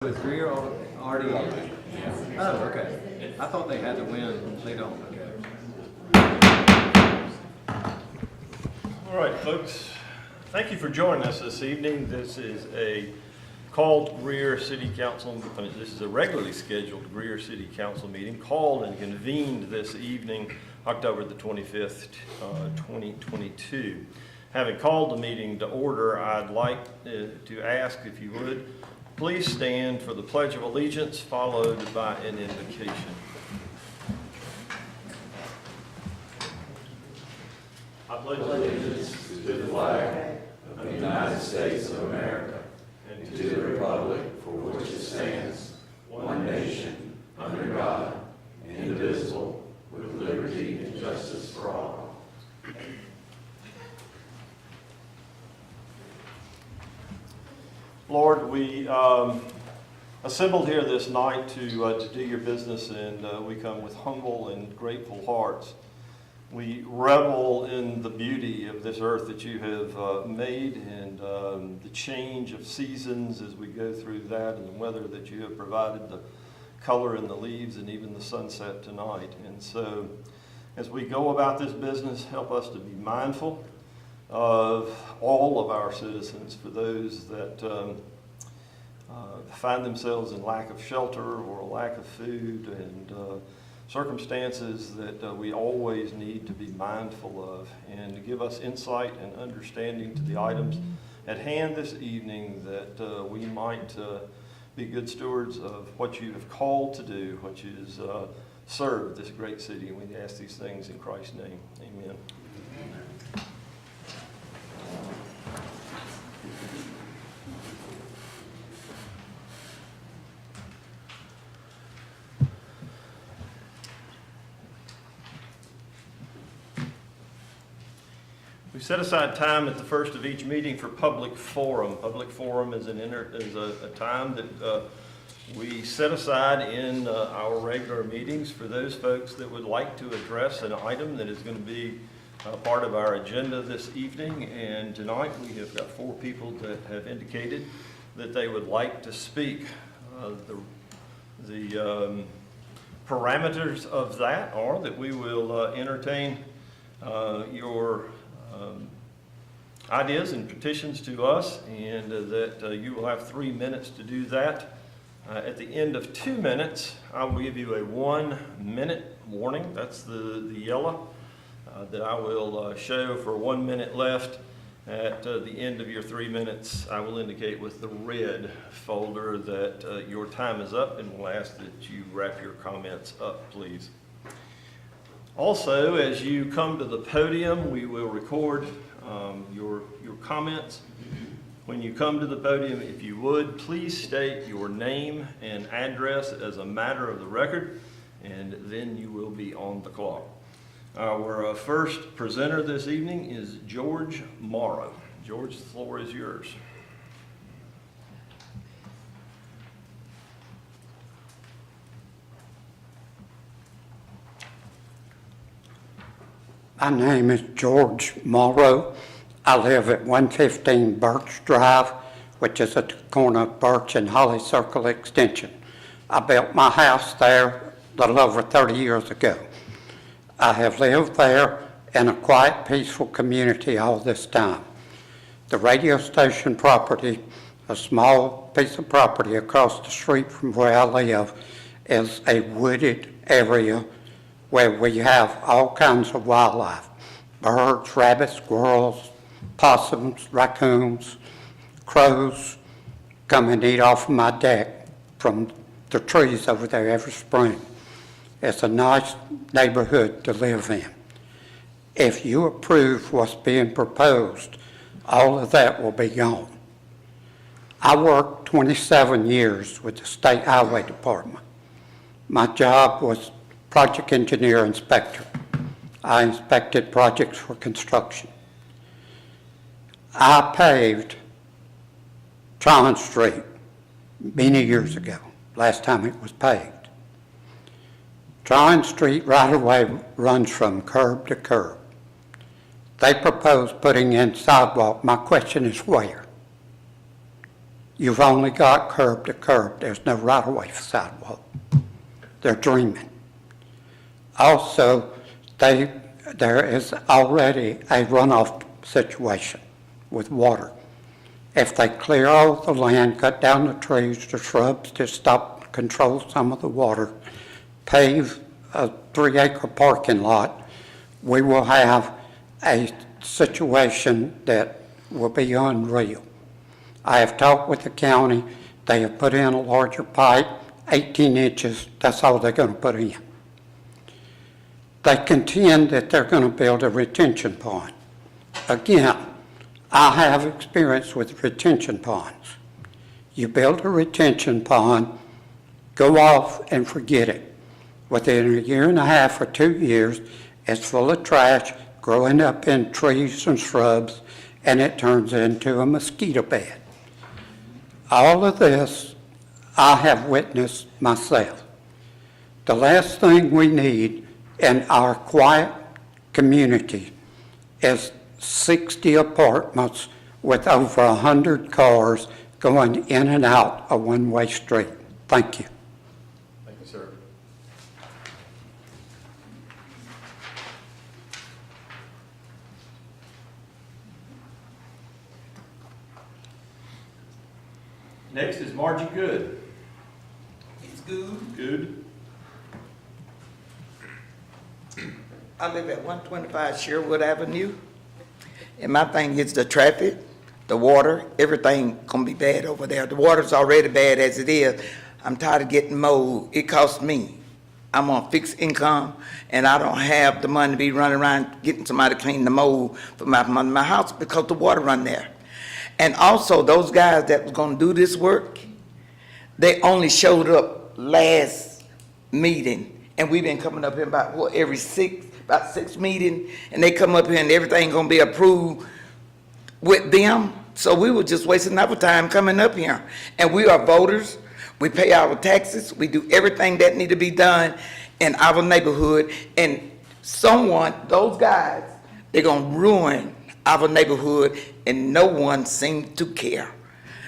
Is Greer already? Oh, okay. I thought they had to win. They don't. Okay. All right, folks. Thank you for joining us this evening. This is a called Greer City Council. This is a regularly scheduled Greer City Council meeting called and convened this evening, October the 25th, 2022. Having called the meeting to order, I'd like to ask if you would please stand for the Pledge of Allegiance, followed by an invocation. I pledge allegiance to the flag of the United States of America and to the republic for which it stands, one nation, under God, indivisible, with liberty and justice for all. Lord, we assembled here this night to do your business, and we come with humble and grateful hearts. We revel in the beauty of this earth that you have made, and the change of seasons as we go through that, and the weather that you have provided, the color in the leaves, and even the sunset tonight. And so as we go about this business, help us to be mindful of all of our citizens, for those that find themselves in lack of shelter or a lack of food, and circumstances that we always need to be mindful of, and to give us insight and understanding to the items at hand this evening, that we might be good stewards of what you have called to do, which is serve this great city. And we ask these things in Christ's name. Amen. We set aside time at the first of each meeting for public forum. Public forum is a time that we set aside in our regular meetings for those folks that would like to address an item that is going to be part of our agenda this evening. And tonight we have got 4 people that have indicated that they would like to speak. The parameters of that are that we will entertain your ideas and petitions to us, and that you will have 3 minutes to do that. At the end of 2 minutes, I will give you a 1-minute warning. That's the yellow that I will show for 1 minute left. At the end of your 3 minutes, I will indicate with the red folder that your time is up, and will ask that you wrap your comments up, please. Also, as you come to the podium, we will record your comments. When you come to the podium, if you would, please state your name and address as a matter of the record, and then you will be on the clock. Our first presenter this evening is George Morrow. George, the floor is yours. My name is George Morrow. I live at 115 Birch Drive, which is at the corner of Birch and Holly Circle Extension. I built my house there a little over 30 years ago. I have lived there in a quiet, peaceful community all this time. The radio station property, a small piece of property across the street from where I live, is a wooded area where we have all kinds of wildlife: birds, rabbits, squirrels, possums, raccoons, crows come and eat off of my deck from the trees over there every spring. It's a nice neighborhood to live in. If you approve what's being proposed, all of that will be gone. I worked 27 years with the State Highway Department. My job was project engineer inspector. I inspected projects for construction. I paved Tryon Street many years ago, last time it was paved. Tryon Street right away runs from curb to curb. They propose putting in sidewalk. My question is where? You've only got curb to curb. There's no right-of-way for sidewalk. They're dreaming. Also, there is already a runoff situation with water. If they clear all the land, cut down the trees, the shrubs to stop, control some of the water, pave a 3-acre parking lot, we will have a situation that will be unreal. I have talked with the county. They have put in a larger pipe, 18 inches. That's all they're going to put in. They contend that they're going to build a retention pond. Again, I have experience with retention ponds. You build a retention pond, go off and forget it. Within a year and a half or 2 years, it's full of trash growing up in trees and shrubs, and it turns into a mosquito bed. All of this I have witnessed myself. The last thing we need in our quiet community is 60 apartments with over 100 cars going in and out a one-way street. Thank you. Thank you, sir. Next is Margie Good. It's good. Good. I live at 125 Sherwood Avenue, and my thing is the traffic, the water, everything gonna be bad over there. The water's already bad as it is. I'm tired of getting mold. It costs me. I'm on fixed income, and I don't have the money to be running around getting somebody to clean the mold for my house because the water run there. And also, those guys that was gonna do this work, they only showed up last meeting, and we've been coming up here about, what, about six meetings, and they come up here and everything gonna be approved with them. So we were just wasting our time coming up here. And we are voters, we pay our taxes, we do everything that need to be done in our neighborhood, and those guys, they're gonna ruin our neighborhood, and no one seems to care.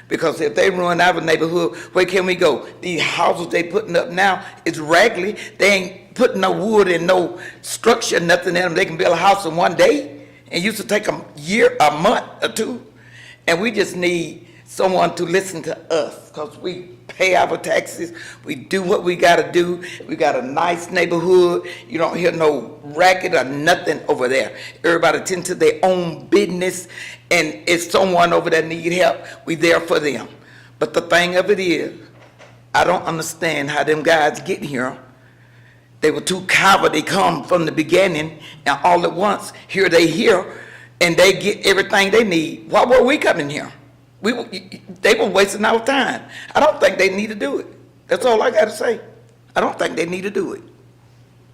Because if they ruin our neighborhood, where can we go? These houses they putting up now is raggedy. They ain't putting no wood and no structure, nothing in them. They can build a house in one day. It used to take a year, a month or two. And we just need someone to listen to us, because we pay our taxes. We do what we gotta do. We got a nice neighborhood. You don't hear no racket or nothing over there. Everybody tend to their own business, and if someone over there need help, we there for them. But the thing of it is, I don't understand how them guys get here. They were too cowardly come from the beginning, and all at once, here they here, and they get everything they need. Why were we coming here? They were wasting our time. I don't think they need to do it. That's all I got to say. I don't think they need to do it.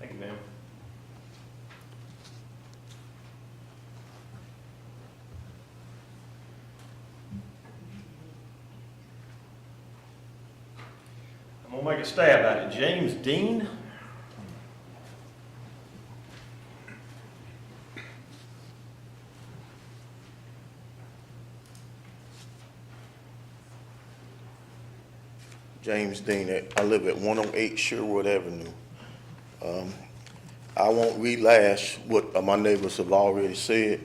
Thank you, ma'am. I'm gonna make a stab at it. James Dean. James Dean. I live at 108 Sherwood Avenue. I won't rehash what my neighbors have already said,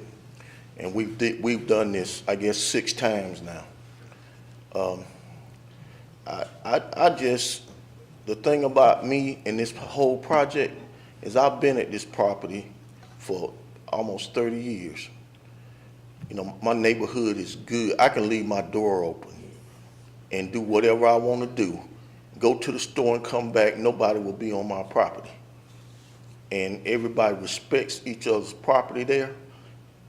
and we've done this, I guess, 6 times now. The thing about me and this whole project is I've been at this property for almost 30 years. You know, my neighborhood is good. I can leave my door open and do whatever I want to do, go to the store and come back, nobody will be on my property. And everybody respects each other's property there.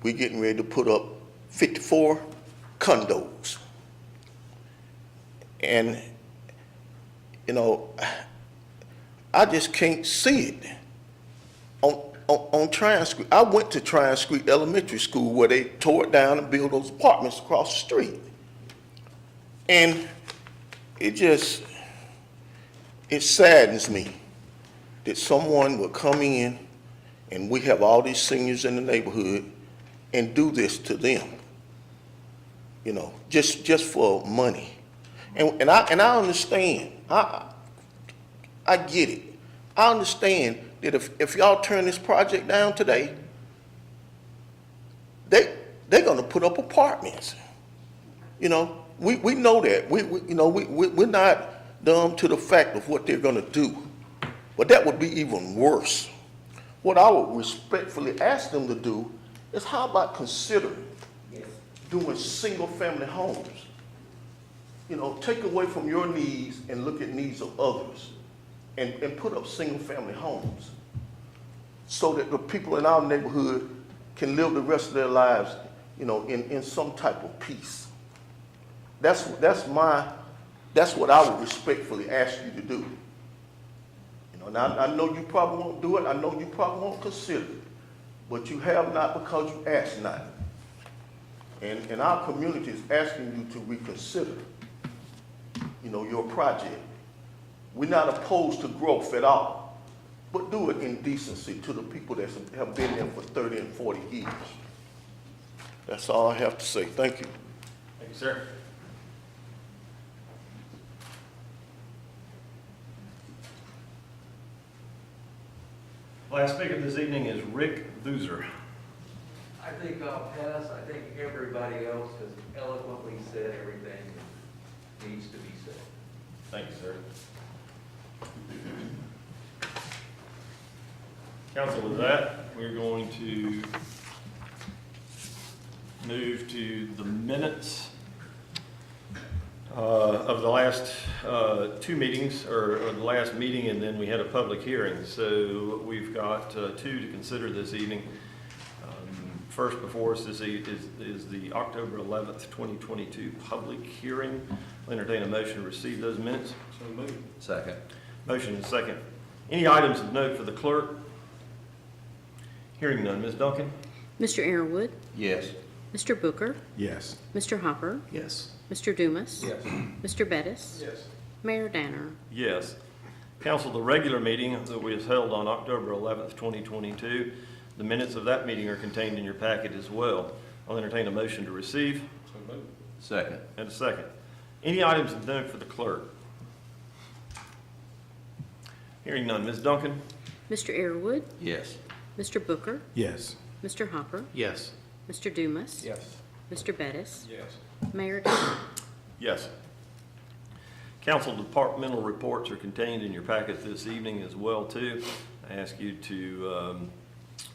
We're getting ready to put up 54 condos. And, you know, I just can't see it. On Tryon Street, I went to Tryon Street Elementary School where they tore it down and built those apartments across the street. And it saddens me that someone will come in, and we have all these seniors in the neighborhood, and do this to them, you know, just for money. And I understand. I get it. I understand that if y'all turn this project down today, they're gonna put up apartments. You know, we know that. We're not dumb to the fact of what they're gonna do. But that would be even worse. What I would respectfully ask them to do is how about considering doing single-family homes? You know, take away from your needs and look at needs of others and put up single-family homes so that the people in our neighborhood can live the rest of their lives, you know, in some type of peace. That's what I would respectfully ask you to do. You know, and I know you probably won't do it. I know you probably won't consider it, but you have not because you ask not. And our community is asking you to reconsider, you know, your project. We're not opposed to growth at all, but do it in decency to the people that have been there for 30 and 40 years. That's all I have to say. Thank you. Thank you, sir. Last speaker this evening is Rick Boozer. I think I'll pass. I think everybody else has eloquently said everything that needs to be said. Thank you, sir. Council, with that, we're going to move to the minutes of the last two meetings, or the last meeting, and then we had a public hearing. So we've got two to consider this evening. First before us is the October 11th, 2022 public hearing. I'll entertain a motion to receive those minutes. So moved. Second. Motion and second. Any items of note for the clerk? Hearing none. Ms. Duncan? Mr. Arrowood, Yes. Mr. Booker, Yes. Mr. Hopper, Yes. Mr. Dumas, Yes. Mr. Bettis, Yes. Mayor Danner. Yes. Council, the regular meeting that we held on October 11th, 2022, the minutes of that meeting are contained in your packet as well. I'll entertain a motion to receive. So moved. Second. And a second. Any items of note for the clerk? Hearing none. Ms. Duncan? Mr. Arrowood, Yes. Mr. Booker, Yes. Mr. Hopper, Yes. Mr. Dumas, Yes. Mr. Bettis, Yes. Mayor Danner. Yes. Council departmental reports are contained in your packet this evening as well, too. I ask you to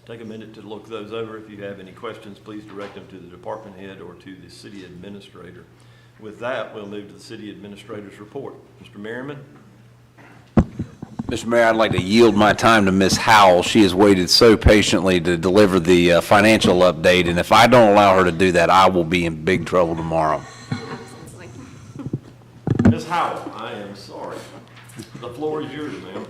take a minute to look those over. If you have any questions, please direct them to the department head or to the city administrator. With that, we'll move to the city administrator's report. Mr. Merriman? Mr. Mayor, I'd like to yield my time to Ms. Howell. She has waited so patiently to deliver the financial update, and if I don't allow her to do that, I will be in big trouble tomorrow. Absolutely. Ms. Howell, I am sorry. The floor is yours, ma'am.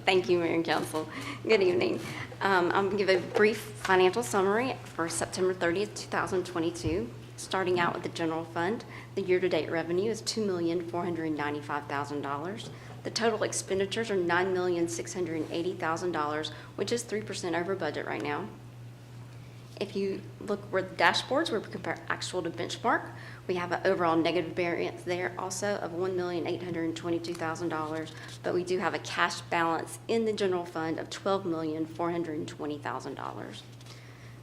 Thank you, Mayor and Council. Good evening. I'm going to give a brief financial summary for September 30th, 2022. Starting out with the general fund, the year-to-date revenue is $2,495,000. The total expenditures are $9,680,000, which is 3% over budget right now. If you look where the dashboards, where we compare actual to benchmark, we have an overall negative variance there also of $1,822,000, but we do have a cash balance in the general fund of $12,420,000.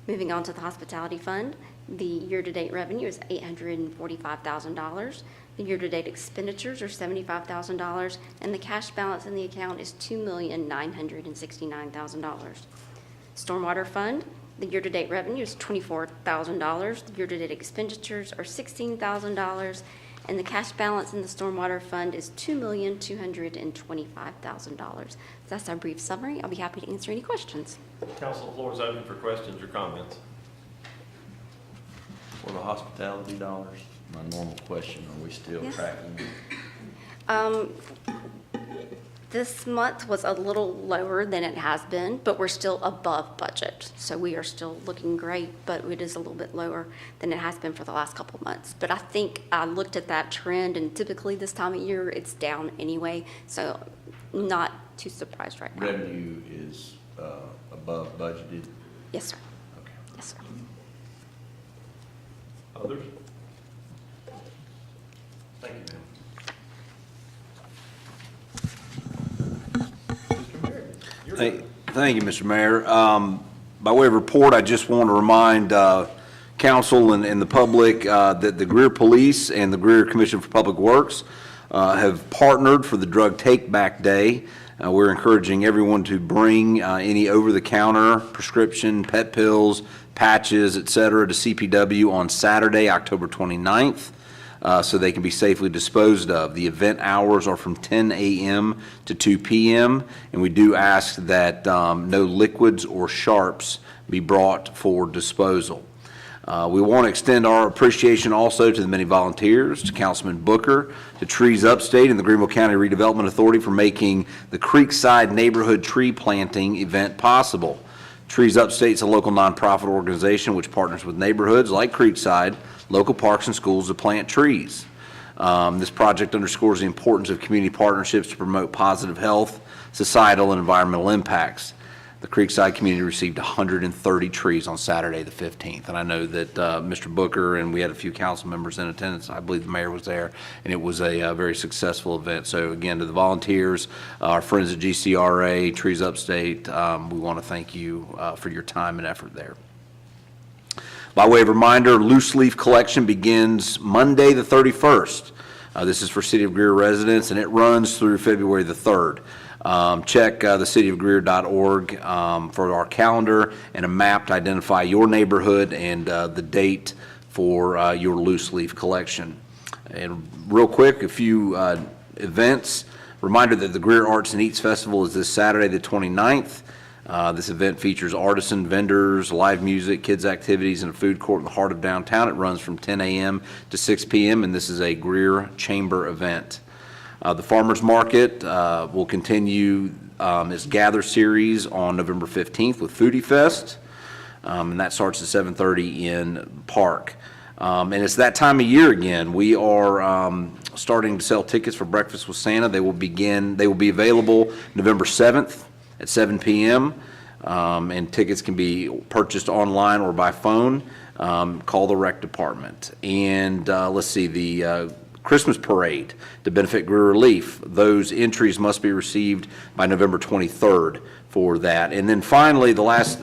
Moving on to the hospitality fund, the year-to-date revenue is $845,000. The year-to-date expenditures are $75,000, and the cash balance in the account is $2,969,000. Stormwater fund, the year-to-date revenue is $24,000. The year-to-date expenditures are $16,000, and the cash balance in the stormwater fund is $2,225,000. That's our brief summary. I'll be happy to answer any questions. Council, the floor is open for questions or comments. For the hospitality dollars, my normal question, are we still Yes. tracking? This month was a little lower than it has been, but we're still above budget. So we are still looking great, but it is a little bit lower than it has been for the last couple of months. But I think I looked at that trend, and typically this time of year, it's down anyway. So not too surprised right now. Revenue is above budgeted? Yes, sir. Okay. Yes, sir. Others? Thank you, ma'am. Thank you, Mr. Mayor. By way of report, I just want to remind council and the public that the Greer Police and the Greer Commission for Public Works have partnered for the Drug Take Back Day. We're encouraging everyone to bring any over-the-counter prescription, pet pills, patches, et cetera, to CPW on Saturday, October 29th. So they can be safely disposed of. The event hours are from 10 a.m. to 2 p.m., and we do ask that no liquids or sharps be brought for disposal. We want to extend our appreciation also to the many volunteers, to Councilman Booker, to Trees Upstate and the Greenville County Redevelopment Authority for making the Creekside Neighborhood Tree Planting event possible. Trees Upstate is a local nonprofit organization which partners with neighborhoods like Creekside, local parks and schools to plant trees. This project underscores the importance of community partnerships to promote positive health, societal, and environmental impacts. The Creekside community received 130 trees on Saturday the 15th, and I know that Mr. Booker and we had a few council members in attendance. I believe the mayor was there, and it was a very successful event. So again, to the volunteers, our friends at GCRA, Trees Upstate, we want to thank you for your time and effort there. By way of reminder, loose leaf collection begins Monday the 31st. This is for City of Greer residents, and it runs through February the 3rd. Check thecityofgreer.org for our calendar and a map to identify your neighborhood and the date for your loose leaf collection. And real quick, a few events. Reminder that the Greer Arts and Eats Festival is this Saturday the 29th. This event features artisan vendors, live music, kids activities, and a food court in the heart of downtown. It runs from 10 a.m. to 6 p.m., and this is a Greer Chamber event. The Farmers Market will continue its Gather series on November 15th with Foodie Fest, and that starts at 7:30 in the park. And it's that time of year again. We are starting to sell tickets for Breakfast with Santa. They will be available November 7th at 7 p.m., and tickets can be purchased online or by phone. Call the rec department. And let's see, the Christmas parade to benefit Greer Relief. Those entries must be received by November 23rd for that. And then finally, the last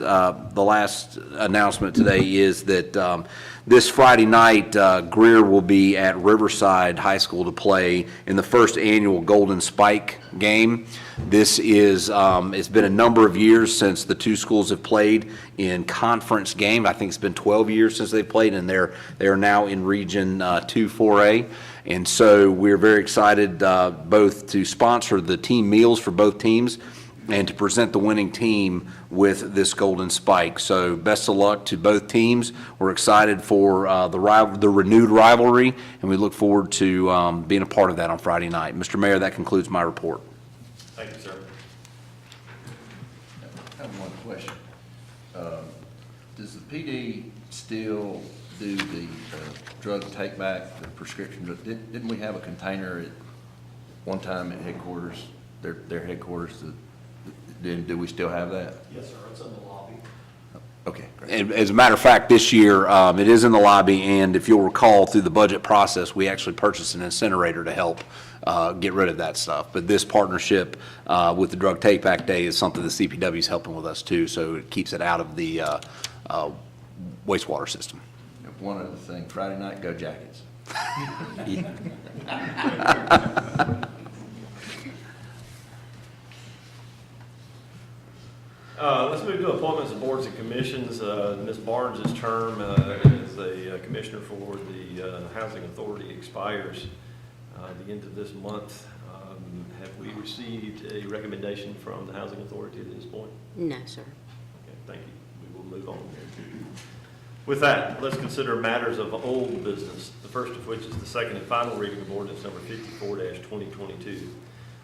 announcement today is that this Friday night, Greer will be at Riverside High School to play in the first annual Golden Spike game. This is, it's been a number of years since the two schools have played in conference game. I think it's been 12 years since they've played, and they are now in Region 2 4A. And so we're very excited both to sponsor the team meals for both teams and to present the winning team with this Golden Spike. So best of luck to both teams. We're excited for the renewed rivalry, and we look forward to being a part of that on Friday night. Mr. Mayor, that concludes my report. Thank you, sir. I have one question. Does the PD still do the drug take back, the prescription drug? Didn't we have a container at one time at headquarters, their headquarters? Do we still have that? Yes, sir. It's in the lobby. Okay, great. And as a matter of fact, this year, it is in the lobby, and if you'll recall, through the budget process, we actually purchased an incinerator to help get rid of that stuff. But this partnership with the Drug Take Back Day is something the CPW is helping with us too, so it keeps it out of the wastewater system. One other thing, Friday night, go Jackets. Let's move to appointments of boards and commissions. Ms. Barnes' term as a commissioner for the Housing Authority expires at the end of this month. Have we received a recommendation from the Housing Authority at this point? No, sir. Okay, thank you. We will move on. With that, let's consider matters of old business, the first of which is the second and final reading of ordinance number 54-2022.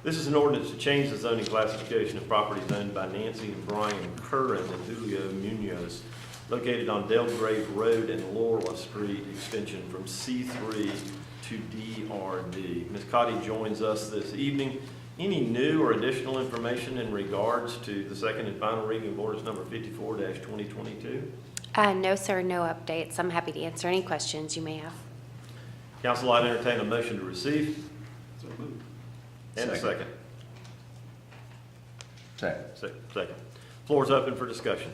This is an ordinance to change the zoning classification of properties owned by Nancy and Brian Curran and Julio Munoz, located on Delgrave Road and Laurel Street, extension from C3 to DRD. Ms. Cotty joins us this evening. Any new or additional information in regards to the second and final reading of ordinance number 54-2022? No, sir, no updates. I'm happy to answer any questions you may have. Council, I entertain a motion to receive. And a second. Second. Second. Floor is open for discussion.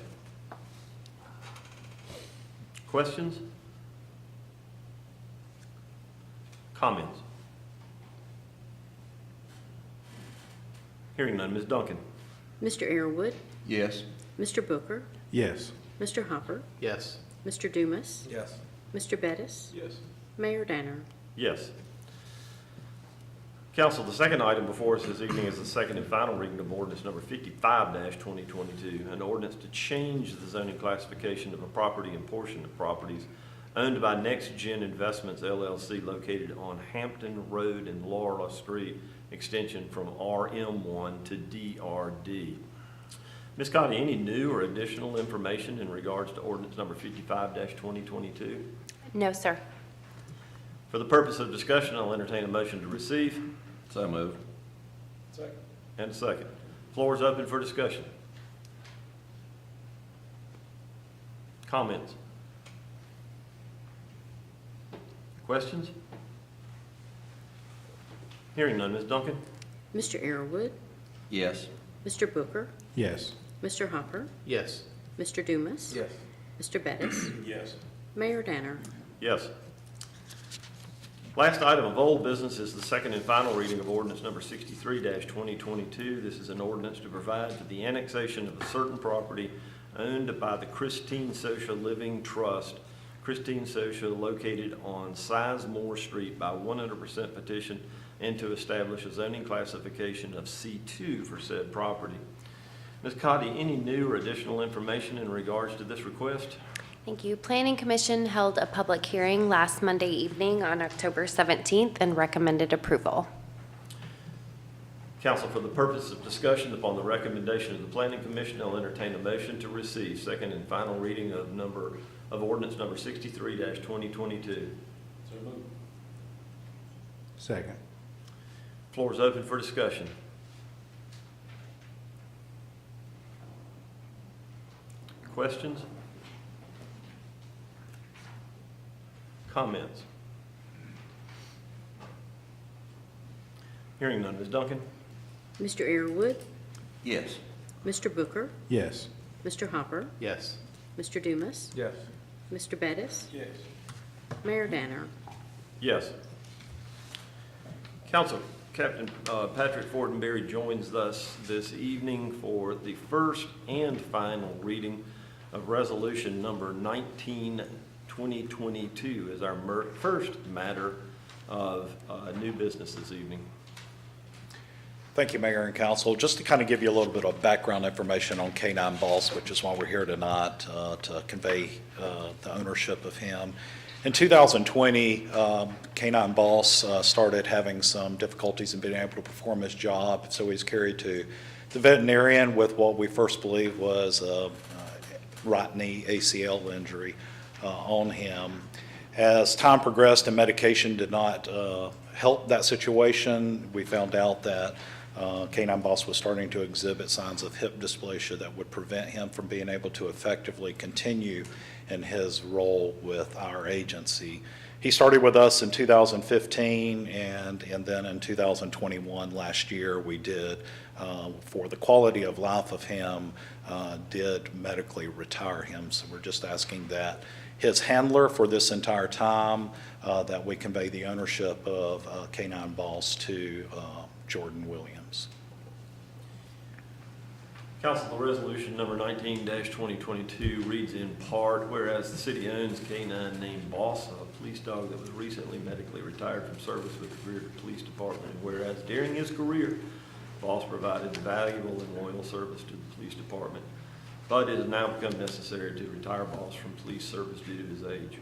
Questions? Comments? Hearing none, Ms. Duncan. Mr. Arrowood, Yes. Mr. Booker, Yes. Mr. Hopper, Yes. Mr. Dumas, Yes. Mr. Bettis, Yes. Mayor Danner. Yes. Council, the second item before us this evening is the second and final reading of ordinance number 55-2022, an ordinance to change the zoning classification of a property and portion of properties owned by Next Gen Investments LLC located on Hampton Road and Laurel Street, extension from RM1 to DRD. Ms. Cotty, any new or additional information in regards to ordinance number 55-2022? No, sir. For the purpose of discussion, I'll entertain a motion to receive. So moved. Second. And a second. Floor is open for discussion. Comments? Questions? Hearing none, Ms. Duncan? Mr. Arrowood, Yes. Mr. Booker, Yes. Mr. Hopper, Yes. Mr. Dumas, Yes. Mr. Bettis, Yes. Mayor Danner. Yes. Last item of old business is the second and final reading of ordinance number 63-2022. This is an ordinance to provide for the annexation of a certain property owned by the Christine Social Living Trust, Christine Social, located on Sizemore Street by 100% petition, and to establish a zoning classification of C2 for said property. Ms. Cotty, any new or additional information in regards to this request? Thank you. Planning Commission held a public hearing last Monday evening on October 17th and recommended approval. Council, for the purpose of discussion upon the recommendation of the Planning Commission, I'll entertain a motion to receive second and final reading of ordinance number 63-2022. So moved. Second. Floor is open for discussion. Questions? Comments? Hearing none, Ms. Duncan? Mr. Arrowood, Yes. Mr. Booker, Yes. Mr. Hopper, Yes. Mr. Dumas, Yes. Mr. Bettis, Yes. Mayor Danner. Yes. Council, Captain Patrick Fortenberry joins us this evening for the first and final reading of resolution number 19-2022 as our first matter of new business this evening. Thank you, Mayor and Council. Just to kind of give you a little bit of background information on K9 Boss, which is why we're here tonight, to convey the ownership of him. In 2020, K9 Boss started having some difficulties in being able to perform his job, so he's carried to the veterinarian with what we first believed was a right knee ACL injury on him. As time progressed and medication did not help that situation, we found out that K9 Boss was starting to exhibit signs of hip dysplasia that would prevent him from being able to effectively continue in his role with our agency. He started with us in 2015, and then in 2021, last year, we did, for the quality of life of him, did medically retire him. So we're just asking that his handler for this entire time, that we convey the ownership of K9 Boss to Jordan Williams. Council, the resolution number 19-2022 reads in part, whereas the city owns K9 named Boss, a police dog that was recently medically retired from service with the Greer Police Department, and whereas during his career, Boss provided valuable and loyal service to the police department, but it has now become necessary to retire Boss from police service due to his age.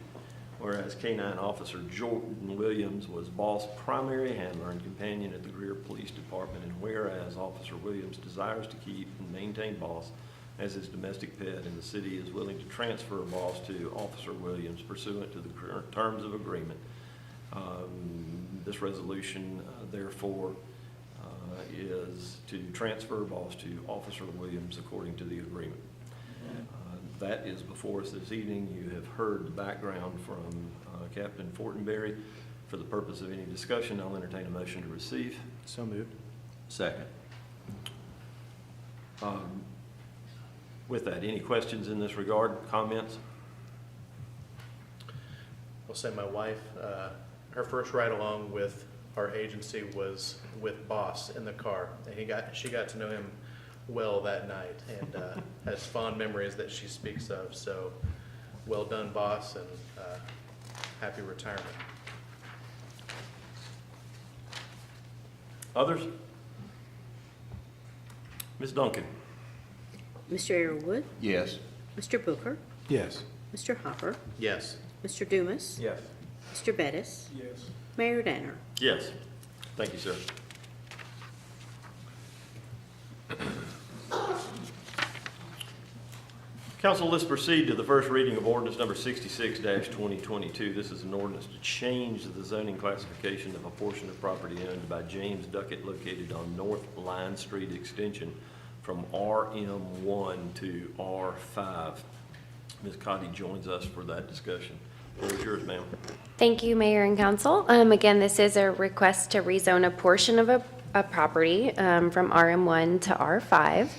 Whereas K9 Officer Jordan Williams was Boss' primary handler and companion at the Greer Police Department, and whereas Officer Williams desires to keep and maintain Boss as his domestic pet, and the city is willing to transfer Boss to Officer Williams pursuant to the current terms of agreement. This resolution, therefore, is to transfer Boss to Officer Williams according to the agreement. That is before us this evening. You have heard the background from Captain Fortenberry. For the purpose of any discussion, I'll entertain a motion to receive. So moved. Second. With that, any questions in this regard, comments? I'll say my wife, her first ride along with our agency was with Boss in the car. And she got to know him well that night and has fond memories that she speaks of. So well done, Boss, and happy retirement. Others? Ms. Duncan? Mr. Arrowood, Yes. Mr. Booker, Yes. Mr. Hopper, Yes. Mr. Dumas, Yes. Mr. Bettis, Yes. Mayor Danner. Yes. Thank you, sir. Council, let's proceed to the first reading of ordinance number 66-2022. This is an ordinance to change the zoning classification of a portion of property owned by James Duckett located on North Line Street Extension from RM1 to R5. Ms. Cotty joins us for that discussion. The floor is yours, ma'am. Thank you, Mayor and Council. Again, this is a request to rezone a portion of a property from RM1 to R5.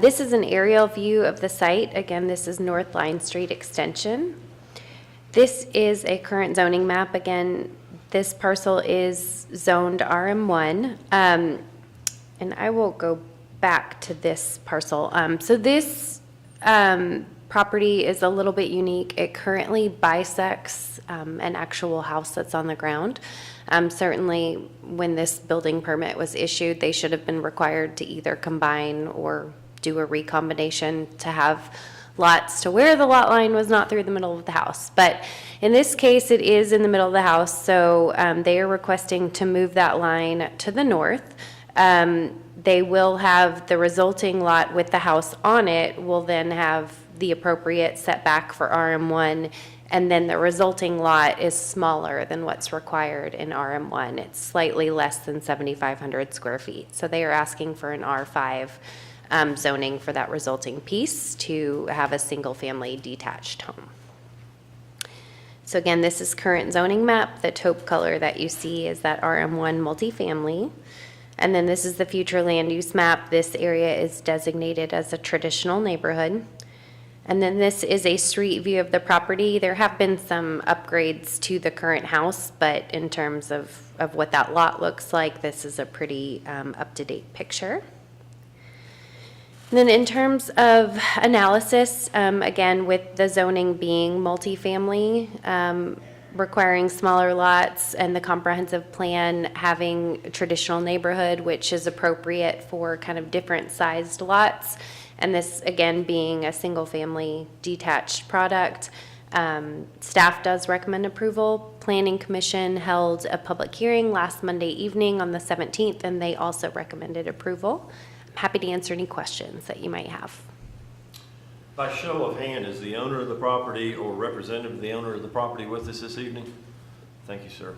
This is an aerial view of the site. Again, this is North Line Street Extension. This is a current zoning map. Again, this parcel is zoned RM1. And I will go back to this parcel. So this property is a little bit unique. It currently bisects an actual house that's on the ground. Certainly, when this building permit was issued, they should have been required to either combine or do a recombination to have lots to where the lot line was not through the middle of the house. But in this case, it is in the middle of the house, so they are requesting to move that line to the north. They will have the resulting lot with the house on it will then have the appropriate setback for RM1, and then the resulting lot is smaller than what's required in RM1. It's slightly less than 7,500 square feet. So they are asking for an R5 zoning for that resulting piece to have a single-family detached home. So again, this is current zoning map. The taupe color that you see is that RM1 multifamily. And then this is the future land use map. This area is designated as a traditional neighborhood. And then this is a street view of the property. There have been some upgrades to the current house, but in terms of what that lot looks like, this is a pretty up-to-date picture. And then in terms of analysis, again, with the zoning being multifamily, requiring smaller lots, and the comprehensive plan having a traditional neighborhood, which is appropriate for kind of different sized lots, and this again being a single family detached product, staff does recommend approval. Planning Commission held a public hearing last Monday evening on the 17th, and they also recommended approval. I'm happy to answer any questions that you might have. By show of hand, is the owner of the property or representative of the owner of the property with us this evening? Thank you, sir.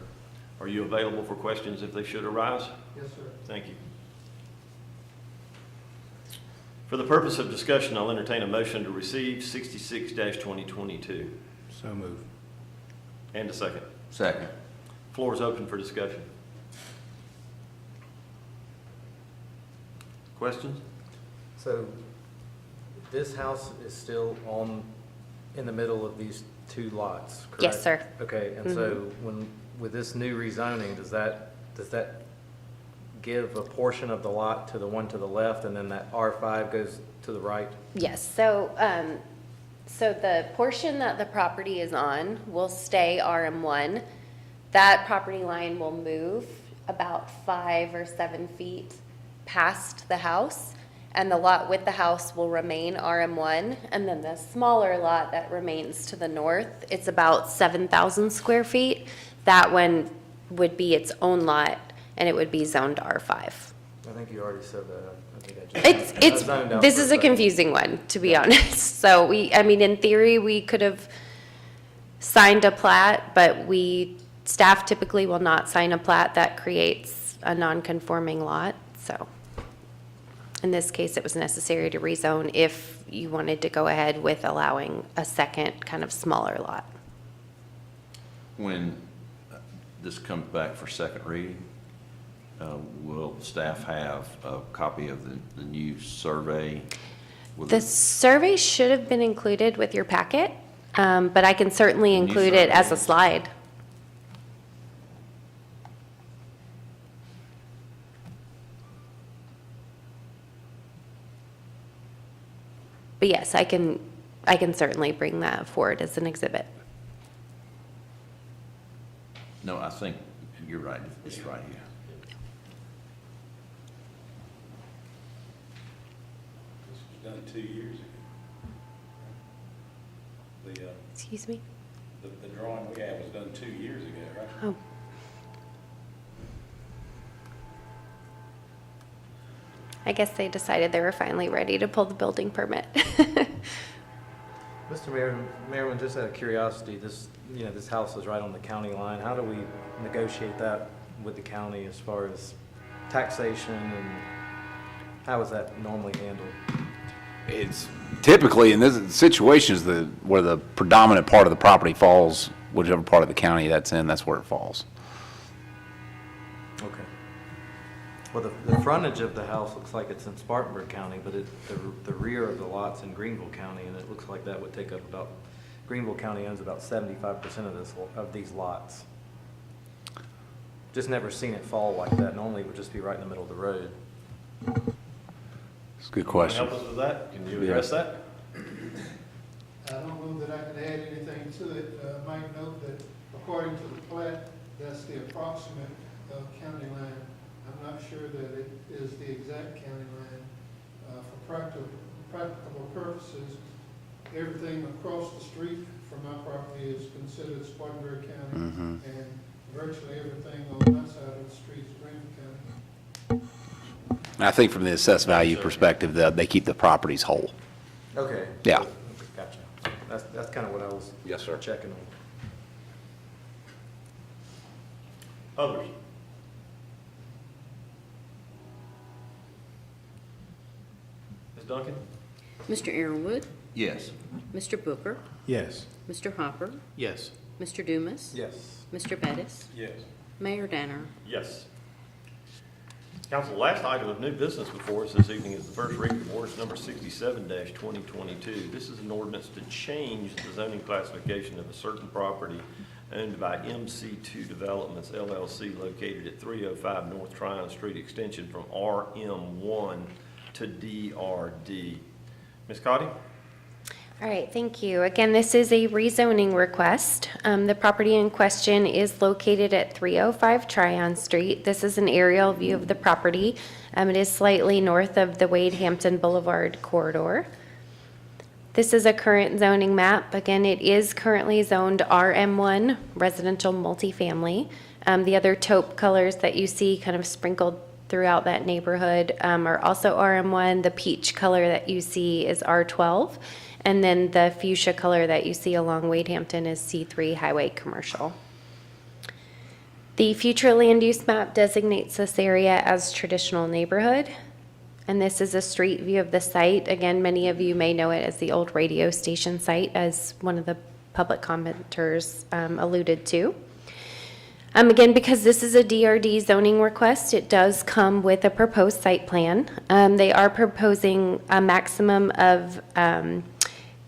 Are you available for questions if they should arise? Yes, sir. Thank you. For the purpose of discussion, I'll entertain a motion to receive 66-2022. So move. And a second. Second. Floor is open for discussion. Questions? So this house is still in the middle of these two lots, correct? Yes, sir. Okay, and so with this new rezoning, does that give a portion of the lot to the one to the left, and then that R5 goes to the right? Yes, so the portion that the property is on will stay RM1. That property line will move about 5 or 7 feet past the house, and the lot with the house will remain RM1, and then the smaller lot that remains to the north, it's about 7,000 square feet. That one would be its own lot, and it would be zoned R5. I think you already said that. I think I just- This is a confusing one, to be honest. So in theory, we could have signed a plat, but staff typically will not sign a plat that creates a non-conforming lot, so. In this case, it was necessary to rezone if you wanted to go ahead with allowing a second kind of smaller lot. When this comes back for second reading, will staff have a copy of the new survey? The survey should have been included with your packet, but I can certainly The new include it as a survey. slide. But yes, I can certainly bring that forward as an exhibit. No, I think you're right. It's right here. This was done 2 years ago. Excuse me? The drawing we had was done 2 years ago, right? Oh. I guess they decided they were finally ready to pull the building permit. Mr. Mayorman, just out of curiosity, this house is right on the county line. How do we negotiate that with the county as far as taxation, and how is that normally handled? It's typically, in this situation, is where the predominant part of the property falls, whichever part of the county that's in, that's where it falls. Okay. Well, the frontage of the house looks like it's in Spartanburg County, but the rear of the lot's in Greenville County, and it looks like that would take up about, Greenville County owns about 75% of these lots. Just never seen it fall like that. Normally it would just be right in the middle of the road. It's a good question. Help us with that? Can you address that? I don't know that I can add anything to it. Might note that according to the plat, that's the approximate county line. I'm not sure that it is the exact county line. For practical purposes, everything across the street from my property is considered Spartanburg County, and virtually everything on that side of the street is Greenville County. And I think from the assessed value perspective, they keep the properties whole. Okay. Yeah. Okay, gotcha. That's kind of what I was checking on. Others? Ms. Duncan? Mr. Aaronwood, Yes. Mr. Booker, Yes. Mr. Hopper, Yes. Mr. Dumas, Yes. Mr. Bettis, Yes. Mayor Danner. Yes. Council, the last item of new business before us this evening is the first reading of ordinance number 67-2022. This is an ordinance to change the zoning classification of a certain property owned by MC2 Developments LLC located at 305 North Tryon Street Extension from RM1 to DRD. Ms. Cotty? All right, thank you. Again, this is a rezoning request. The property in question is located at 305 Tryon Street. This is an aerial view of the property. It is slightly north of the Wade Hampton Boulevard corridor. This is a current zoning map. Again, it is currently zoned RM1, residential multifamily. The other taupe colors that you see kind of sprinkled throughout that neighborhood are also RM1. The peach color that you see is R12. And then the fuchsia color that you see along Wade Hampton is C3 Highway Commercial. The future land use map designates this area as traditional neighborhood. And this is a street view of the site. Again, many of you may know it as the old radio station site, as one of the public commenters alluded to. Again, because this is a DRD zoning request, it does come with a proposed site plan. They are proposing a maximum of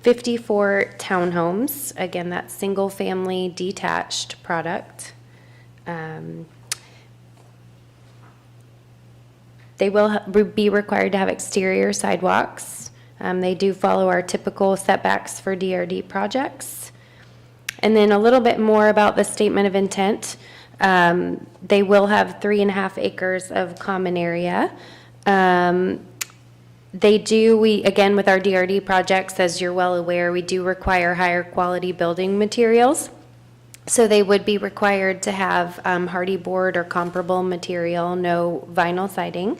54 townhomes. Again, that's single-family detached product. They will be required to have exterior sidewalks. They do follow our typical setbacks for DRD projects. And then a little bit more about the statement of intent. They will have 3.5 acres of common area. Again, with our DRD projects, as you're well aware, we do require higher quality building materials. So they would be required to have hardy board or comparable material, no vinyl siding,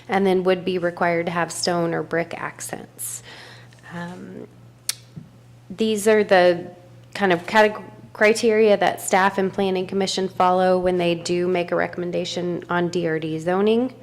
and then would be required to have stone or brick accents. These are the kind of criteria that staff and planning commission follow when they do make a recommendation on DRD zoning.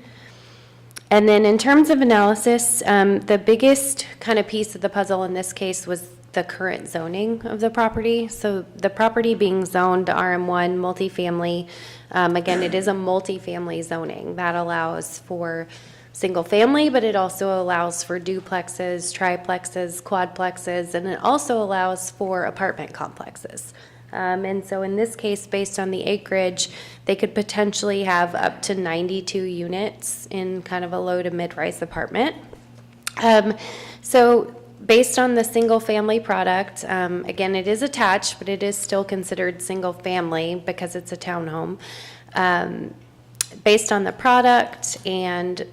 And then in terms of analysis, the biggest kind of piece of the puzzle in this case was the current zoning of the property. So the property being zoned RM1 multifamily, again, it is a multifamily zoning that allows for single family, but it also allows for duplexes, triplexes, quadplexes, and it also allows for apartment complexes. And so in this case, based on the acreage, they could potentially have up to 92 units in kind of a low to mid-rise apartment. So based on the single-family product, again, it is attached, but it is still considered single-family because it's a townhome. Based on the product and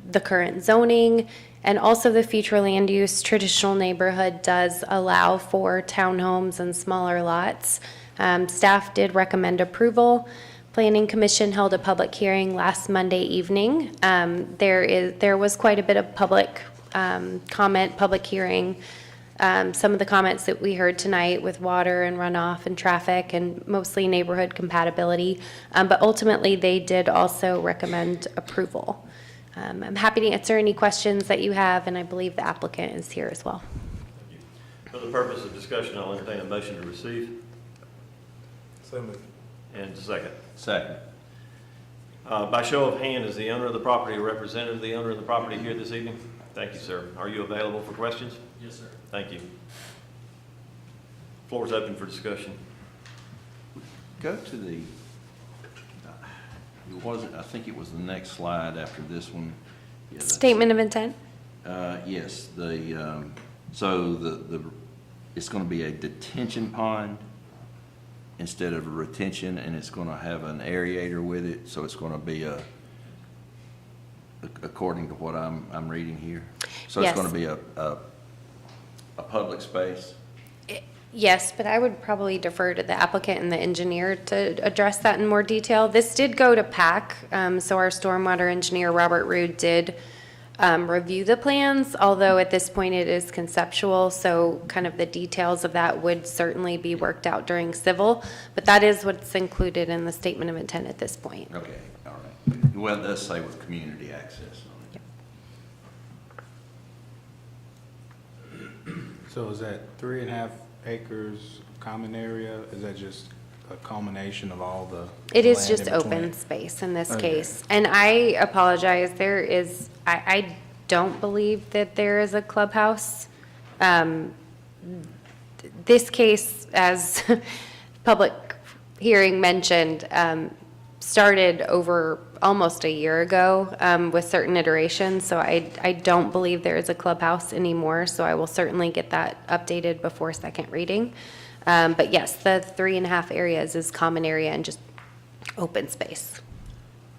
the current zoning, and also the future land use, traditional neighborhood does allow for townhomes and smaller lots. Staff did recommend approval. Planning Commission held a public hearing last Monday evening. There was quite a bit of public comment, public hearing. Some of the comments that we heard tonight with water and runoff and traffic and mostly neighborhood compatibility. But ultimately, they did also recommend approval. I'm happy to answer any questions that you have, and I believe the applicant is here as well. Thank you. For the purpose of discussion, I'll entertain a motion to receive. So moved. And second. Second. By show of hand, is the owner of the property or representative of the owner of the property here this evening? Thank you, sir. Are you available for questions? Yes, sir. Thank you. Floor is open for discussion. Go to the, I think it was the next slide after this one. Yeah, Statement of intent? Yes, so it's going to be a detention pond instead of a retention, and it's going to have an aerator with it, so it's going to be according to what I'm reading here. So Yes. it's going to be a public space. Yes, but I would probably defer to the applicant and the engineer to address that in more detail. This did go to PAC, so our stormwater engineer, Robert Rood, did review the plans, although at this point it is conceptual, so kind of the details of that would certainly be worked out during civil, but that is what's included in the statement of intent at this point. Okay, all right. Well, it does say with community access on it. So is that 3.5 acres common area? Is that just a culmination of all the It is land just in between? open space in this Okay. case. And I apologize, I don't believe that there is a clubhouse. This case, as public hearing mentioned, started over almost a year ago with certain iterations, so I don't believe there is a clubhouse anymore, so I will certainly get that updated before second reading. But yes, the 3.5 areas is common area and just open space.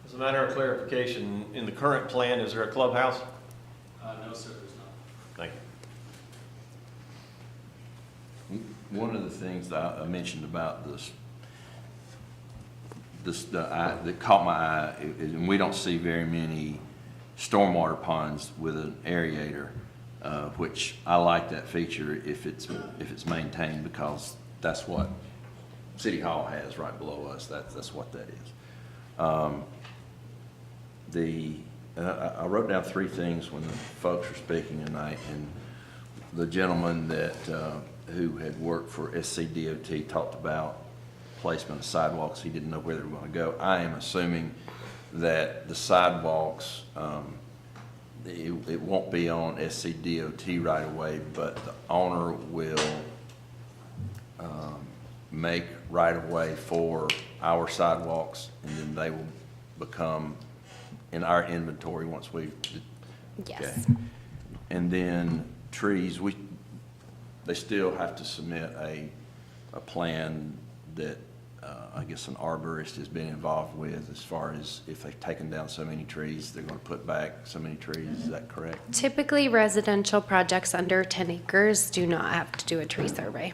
As a matter of clarification, in the current plan, is there a clubhouse? No, sir, there's not. Thank you. One of the things that I mentioned about that caught my eye, and we don't see very many stormwater ponds with an aerator, which I like that feature if it's maintained, because that's what City Hall has right below us. That's what that is. I wrote down 3 things when the folks were speaking tonight, and the gentleman that who had worked for SCDOT talked about placement of sidewalks. He didn't know where they were going to go. I am assuming that the sidewalks, it won't be on SCDOT right away, but the owner will make right of way for our sidewalks, and then they will become in our inventory once we. Yes. Okay. And then trees, they still have to submit a plan that I guess an arborist has been involved with, as far as if they've taken down so many trees, they're going to put back so many trees. Is that correct? Typically, residential projects under 10 acres do not have to do a tree survey.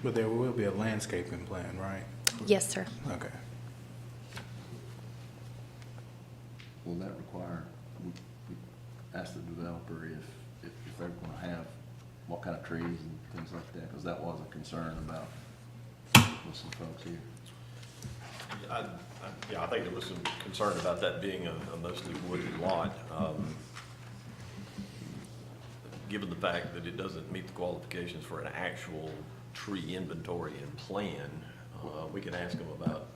But there will be a landscaping plan, right? Yes, sir. Okay. Will that require, we ask the developer if they're going to have, what kind of trees and things like that? Because that was a concern about with some folks here. Yeah, I think there was some concern about that being a mostly wooded lot. given the fact that it doesn't meet the qualifications for an actual tree inventory and plan, we can ask them about,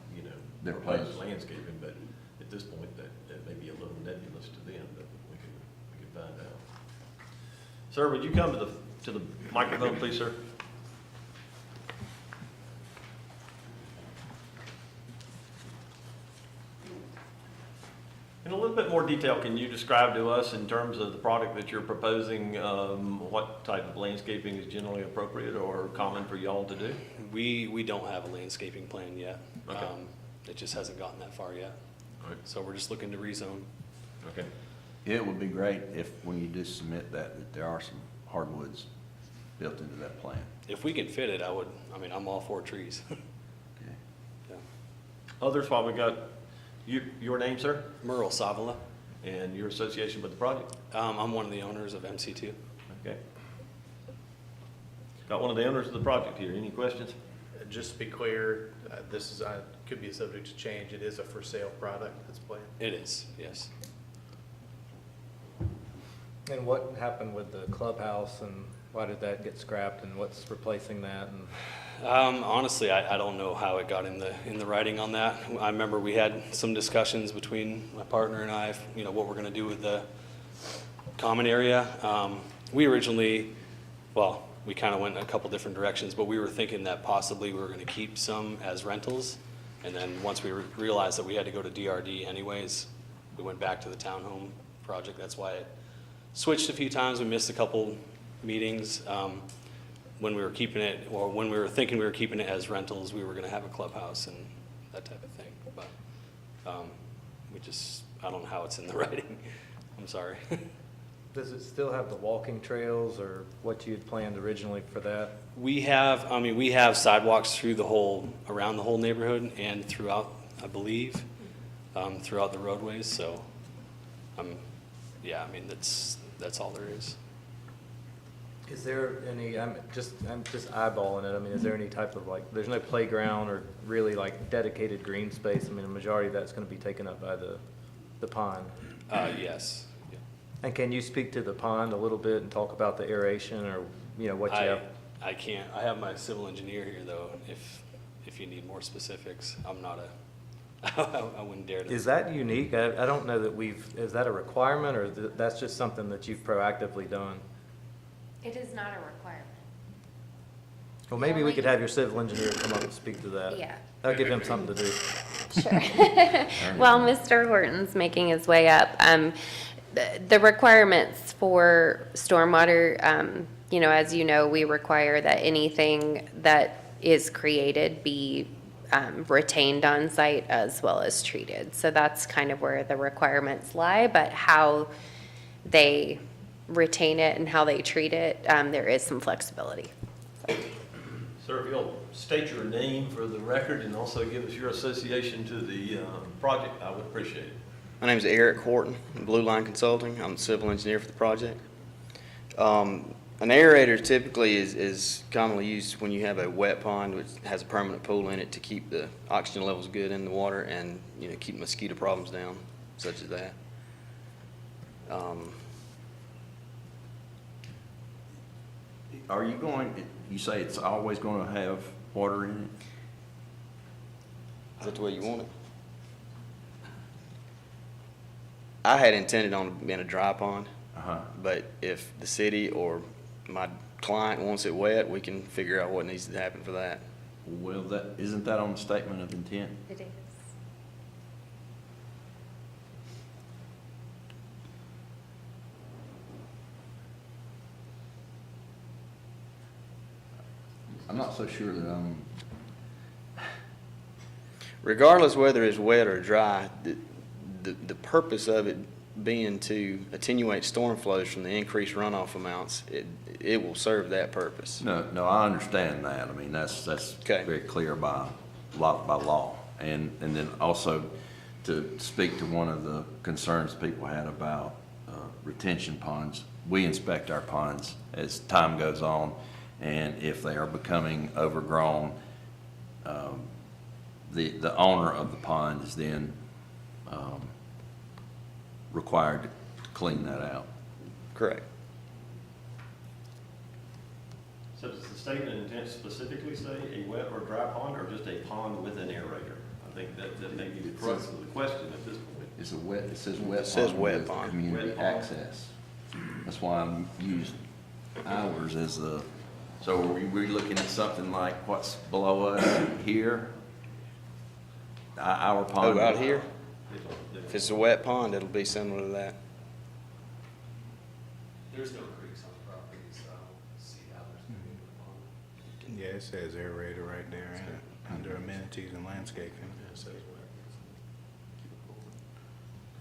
Their proposed plans. landscaping, but at this point, that may be a little nebulous to them, but we can find out. Sir, would you come to the microphone, please, sir? In a little bit more detail, can you describe to us in terms of the product that you're proposing, what type of landscaping is generally appropriate or common for y'all to do? We don't have a landscaping plan yet. Okay. It just hasn't gotten that far yet. All right. So we're just looking to rezone. Okay. It would be great if, when you do submit that there are some hardwoods built into that plan. If we can fit it, I'm all for trees. Okay. Yeah. Others, while we got your name, sir, Merle Savala. and your association with the project? I'm one of the owners of MC2. Okay. Got one of the owners of the project here. Any questions? Just to be clear, this is, could be subject to change. It is a for sale product that's planned. It is, yes. And what happened with the clubhouse, and why did that get scrapped, and what's replacing that? And Honestly, I don't know how it got in the writing on that. I remember we had some discussions between my partner and I, what we're gonna do with the common area. We originally, we kind of went in a couple different directions, but we were thinking that possibly we were gonna keep some as rentals. And then once we realized that we had to go to DRD anyways, we went back to the townhome project. That's why it switched a few times. We missed a couple meetings. When we were keeping it, or when we were thinking we were keeping it as rentals, we were gonna have a clubhouse and that type of thing. But I don't know how it's in the writing. I'm sorry. does it still have the walking trails, or what you had planned originally for that? We have sidewalks around the whole neighborhood and throughout, I believe, throughout the roadways. So, that's all there is. Is there any, I'm just eyeballing it, is there any type of there's no playground or really dedicated green space? The majority of that's gonna be taken up by the pond. Yes. Yeah. And can you speak to the pond a little bit and talk about the aeration, or, what you have? I can't. I have my civil engineer here though, if you need more specifics. I'm not I wouldn't dare to. Is that unique? I don't know that is that a requirement, or that's just something that you've proactively done? It is not a requirement. Well, maybe we could have your civil engineer come up and speak to that. Yeah. That'll give him something to do. Sure. While Mr. Horton's making his way up, the requirements for stormwater, as you know, we require that anything that is created be retained on site as well as treated. So that's kind of where the requirements lie, but how they retain it and how they treat it, there is some flexibility. Sir, if you'll state your name for the record and also give us your association to the project, I would appreciate it. My name is Eric Horton, Blue Line Consulting. I'm the civil engineer for the project. An aerator typically is commonly used when you have a wet pond which has a permanent pool in it to keep the oxygen levels good in the water and keep mosquito problems down, such as that. Are you you say it's always going to have water in it? Is that the way you want it? I had intended on it being a dry pond, but if the city or my client wants it wet, we can figure out what needs to happen for that. Well, isn't that on the statement of intent? It is. I'm not so sure that I'm... Regardless whether it's wet or dry, the purpose of it being to attenuate storm flows from the increased runoff amounts, it will serve that purpose. No, I understand that. I mean, that's very clear by law. And then also to speak to one of the concerns people had about retention ponds, we inspect our ponds as time goes on, and if they are becoming overgrown, the owner of the pond is then required to clean that out. Correct. So does the statement of intent specifically say a wet or dry pond, or just a pond with an aerator? I think that may be the crux of the question at this point. It's a wet, it says wet. It says pond wet with pond. Community Wet pond. access. That's why I'm using ours as the, so are we looking at something like what's below us here? Our pond? Oh, out here? If it's a wet pond, it'll be similar to that. There's no creeks on the property, so I don't see how there's going to be a pond. Yeah, it says aerator right there, ain't it? Under amenities and landscaping.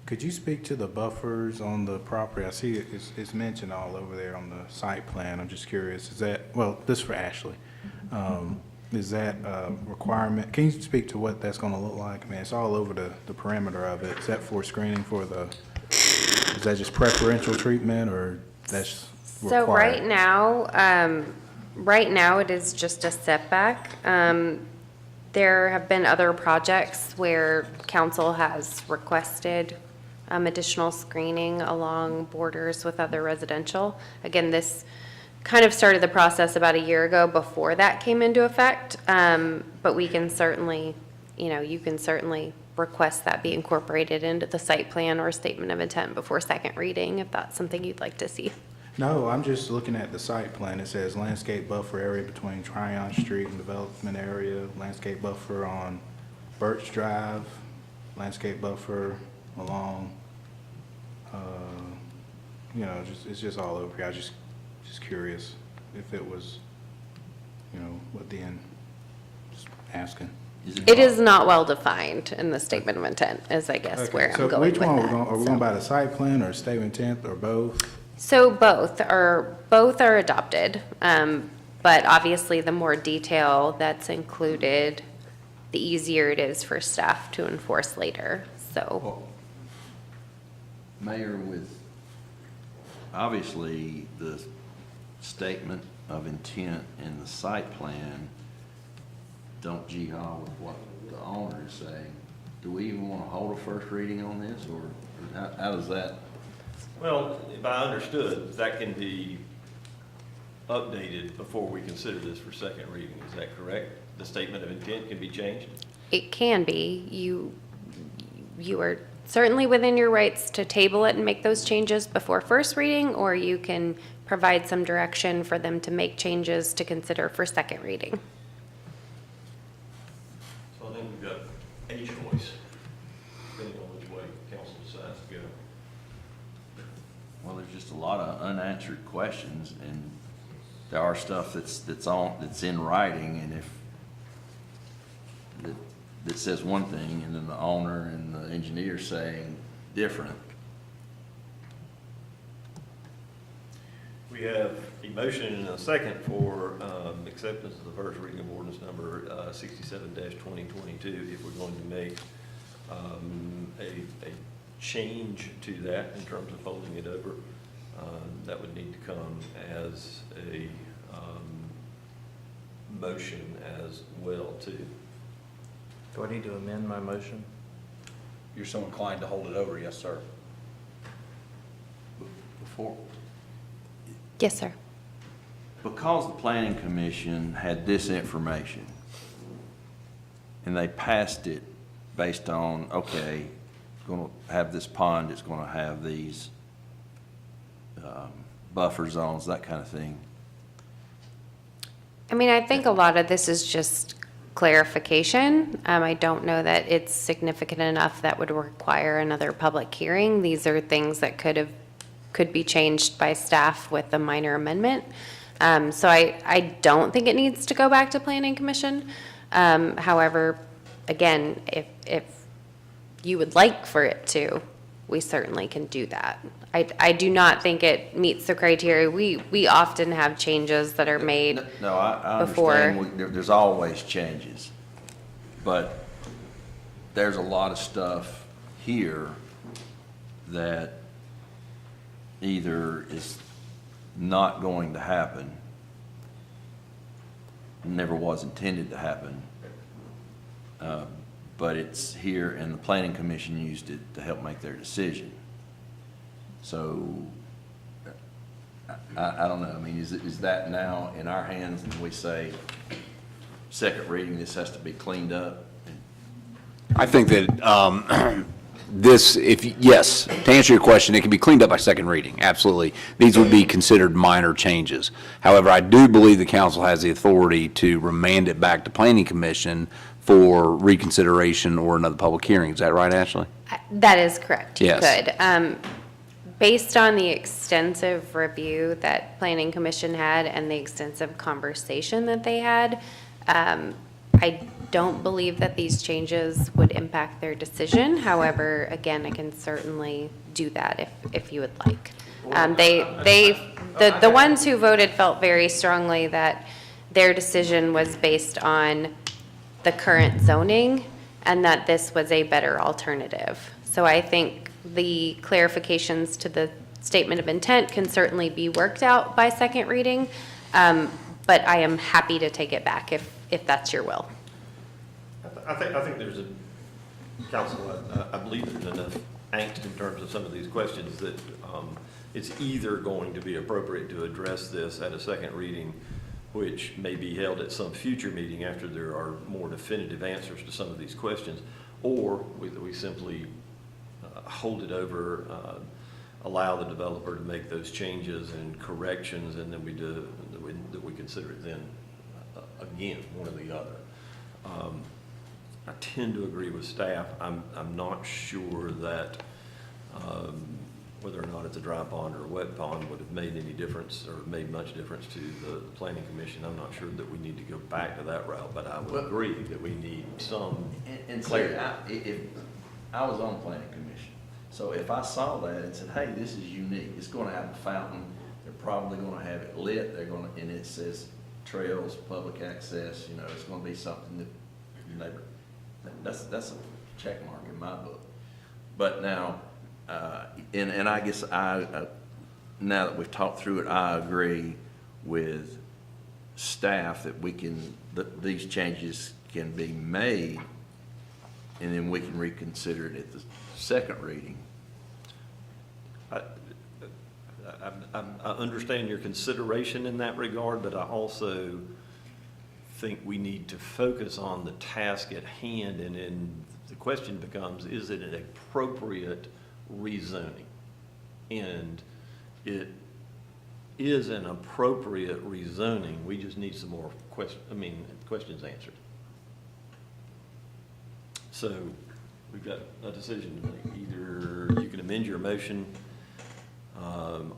Could you speak to the buffers on the property? I see it's mentioned all over there on the site plan. I'm just curious, is that, well, this is for Ashley. Is that a requirement? Can you speak to what that's gonna look like? I mean, it's all over the perimeter of it. Is that for screening for the, is that just preferential treatment or that's required? So right now it is just a setback. There have been other projects where council has requested additional screening along borders with other residential. Again, this kind of started the process about a year ago before that came into effect. But we can certainly, you can certainly request that be incorporated into the site plan or statement of intent before second reading, if that's something you'd like to see. No, I'm just looking at the site plan. It says landscape buffer area between Tryon Street and development area, landscape buffer on Birch Drive, landscape buffer along, it's just all over here. I was just curious if it was, what then, just asking. It is not well defined in the statement of intent, is I guess where I'm So going which with one that. are we going by the site plan or statement of intent or both? So both are adopted, but obviously the more detail that's included, the easier it is for staff to enforce later, so. Mayor, with, obviously, the statement of intent and the site plan don't gee-haw with what the owner is saying. Do we even want to hold a first reading on this, or how does that? Well, if I understood, that can be updated before we consider this for second reading. Is that correct? The statement of intent can be changed? It can be. You are certainly within your rights to table it and make those changes before first reading, or you can provide some direction for them to make changes to consider for second reading. So I think we've got a choice, depending on which way council decides to go. Well, there's just a lot of unanswered questions, and there are stuff that's in writing, and if that says one thing, and then the owner and the engineer saying different. We have a motion and a second for acceptance of the first reading of ordinance number 67-2022. If we're going to make a change to that in terms of folding it over, that would need to come as a motion as well too. Do I need to amend my motion? You're so inclined to hold it over, yes, sir. Before, Yes, sir. because the planning commission had this information, and they passed it based on, okay, it's gonna have this pond, it's gonna have these buffer zones, that kind of thing. I mean, I think a lot of this is just clarification. I don't know that it's significant enough that would require another public hearing. These are things that could be changed by staff with a minor amendment. So I don't think it needs to go back to planning commission. However, again, if you would like for it to, we certainly can do that. I do not think it meets the criteria. We often have changes that are made No, I before. understand, there's always changes, but there's a lot of stuff here that either is not going to happen, never was intended to happen, but it's here and the planning commission used it to help make their decision. So I don't know, I mean, is that now in our hands and we say, second reading, this has to be cleaned up? I think that yes, to answer your question, it can be cleaned up by second reading, absolutely. These would be considered minor changes. However, I do believe the council has the authority to remand it back to planning commission for reconsideration or another public hearing. Is that right, Ashley? That is correct. You Yes. could. Based on the extensive review that Planning Commission had and the extensive conversation that they had, I don't believe that these changes would impact their decision. However, again, I can certainly do that if you would like. The ones who voted felt very strongly that their decision was based on the current zoning and that this was a better alternative. So I think the clarifications to the statement of intent can certainly be worked out by second reading, but I am happy to take it back if that's your will. I think there's council, I believe there's enough angst in terms of some of these questions that it's either going to be appropriate to address this at a second reading, which may be held at some future meeting after there are more definitive answers to some of these questions, or we simply hold it over, allow the developer to make those changes and corrections, and then we consider it then again, one or the other. I tend to agree with staff. I'm not sure that whether or not it's a dry pond or a wet pond would have made any difference or made much difference to the planning commission. I'm not sure that we need to go back to that route, but I would agree that we need some And clarity. if I was on planning commission, so if I saw that and said, hey, this is unique, it's gonna have a fountain, they're probably gonna have it lit, and it says trails, public access, it's gonna be something that your neighbor, that's a check mark in my book. But now, and I guess now that we've talked through it, I agree with staff that these changes can be made, and then we can reconsider it at the second reading. I understand your consideration in that regard, but I also think we need to focus on the task at hand, and then the question becomes, is it an appropriate rezoning? And it is an appropriate rezoning. We just need some more questions answered. So we've got a decision to make. Either you can amend your motion,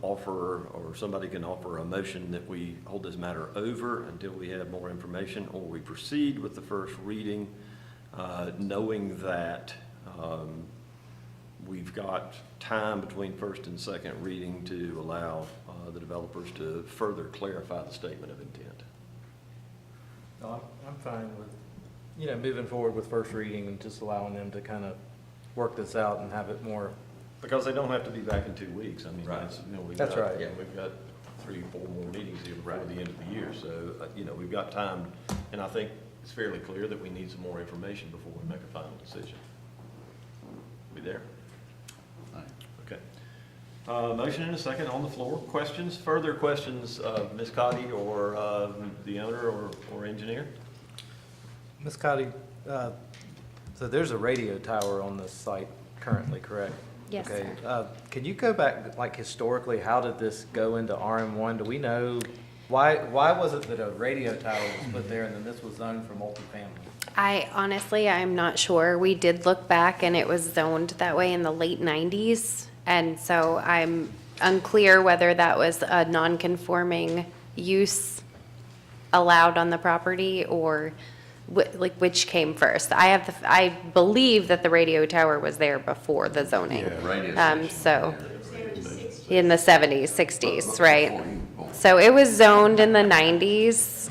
or somebody can offer a motion that we hold this matter over until we have more information, or we proceed with the first reading, knowing that we've got time between first and second reading to allow the developers to further clarify the statement of intent. No, I'm fine with, moving forward with first reading and just allowing them to kind of work this out and have it more. Because they don't have to be back in 2 weeks. I mean, Right. That's right. Yeah, we've got 3 or 4 more meetings here before the end of the year. So, we've got time, and I think it's fairly clear that we need some more information before we make a final decision. We there? Okay. Motion and a second on the floor. Questions, further questions of Ms. Cotty or the owner or engineer? Ms. Cotty, so there's a radio tower on this site currently, correct? Yes, Okay. sir. Can you go back, historically, how did this go into RM1? Do we know, why was it that a radio tower was put there and then this was zoned for multifamily? I'm not sure. We did look back and it was zoned that way in the late 90s. And so I'm unclear whether that was a non-conforming use allowed on the property or which came first. I believe that the radio tower was there before the zoning. So in the 70s, 60s, right? So it was zoned in the 90s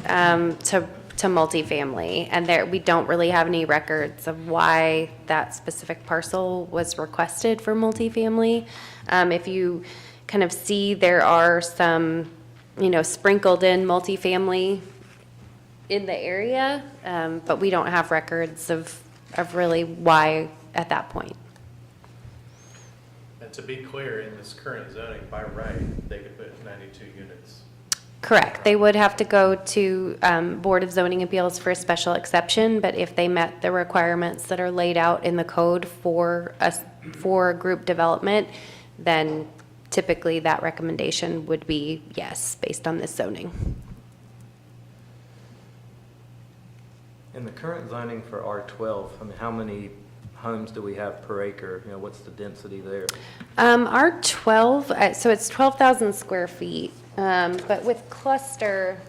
to multifamily, and we don't really have any records of why that specific parcel was requested for multifamily. If you kind of see, there are some, sprinkled in multifamily in the area, but we don't have records of really why at that point. And to be clear, in this current zoning, by right, they could put 92 units. Correct. They would have to go to Board of Zoning Appeals for a special exception, but if they met the requirements that are laid out in the code for group development, then typically that recommendation would be yes, based on this zoning. In the current zoning for R12, I mean, how many homes do we have per acre? You know, what's the density there? R12, so it's 12,000 square feet, but with cluster,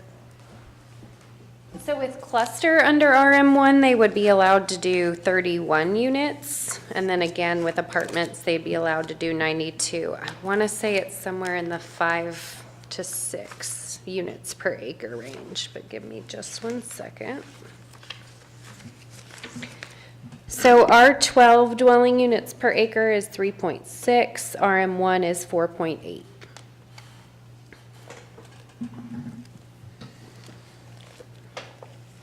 under RM1, they would be allowed to do 31 units. And then again, with apartments, they'd be allowed to do 92. I want to say it's somewhere in the 5 to 6 units per acre range, but give me just 1 second. So R12 dwelling units per acre is 3.6, RM1 is 4.8.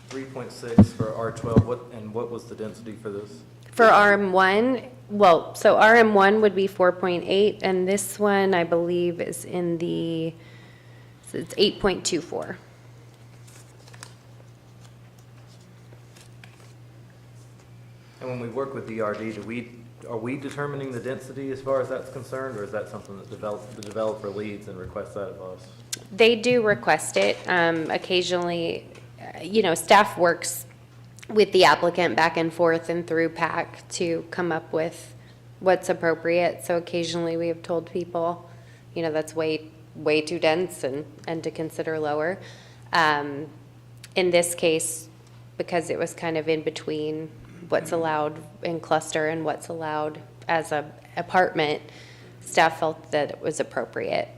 .6 for R12, what was the density for this? For RM1, well, so RM1 would be 4.8, and this one, I believe, is in the, so it's 8.24. And when we work with DRD, are we determining the density as far as that's concerned, or is that something that the developer leads and requests that of us? They do request it. Occasionally, staff works with the applicant back and forth and through PAC to come up with what's appropriate. So occasionally we have told people, that's way too dense and to consider lower. In this case, because it was kind of in between what's allowed in cluster and what's allowed as a apartment, staff felt that it was appropriate.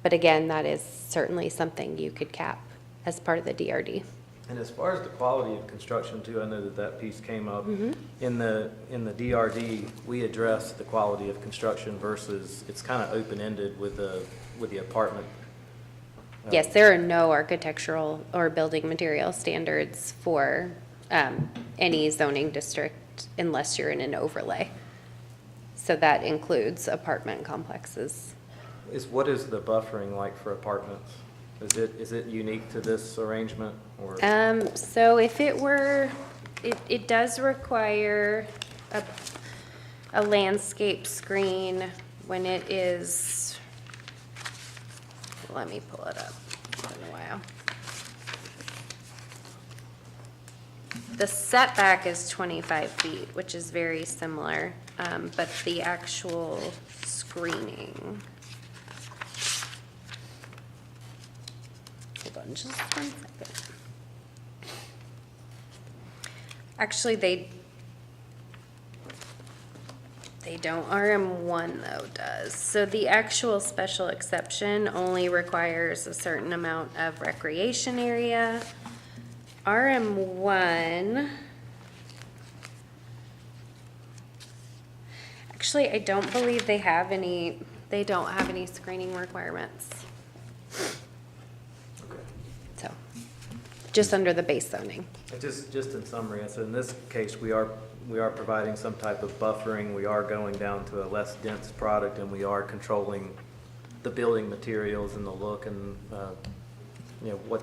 But again, that is certainly something you could cap as part of the DRD. And as far as the quality of construction too, I know that piece came up. In the DRD, we address the quality of construction versus it's kind of open-ended with the apartment. Yes, there are no architectural or building material standards for any zoning district unless you're in an overlay. So that includes apartment complexes. What is the buffering like for apartments? Is it unique to this arrangement, or? So if it were, it does require a landscape screen when it is, let me pull it up, it's been a while. The setback is 25 feet, which is very similar, but the actual screening, hold on just 1 second. Actually, they don't. RM1 though does. So the actual special exception only requires a certain amount of recreation area. RM1, actually, I don't believe they don't have any screening requirements. Okay. So, just under the base zoning. Just in summary, so in this case, we are providing some type of buffering, we are going down to a less dense product, and we are controlling the building materials and the look and, what.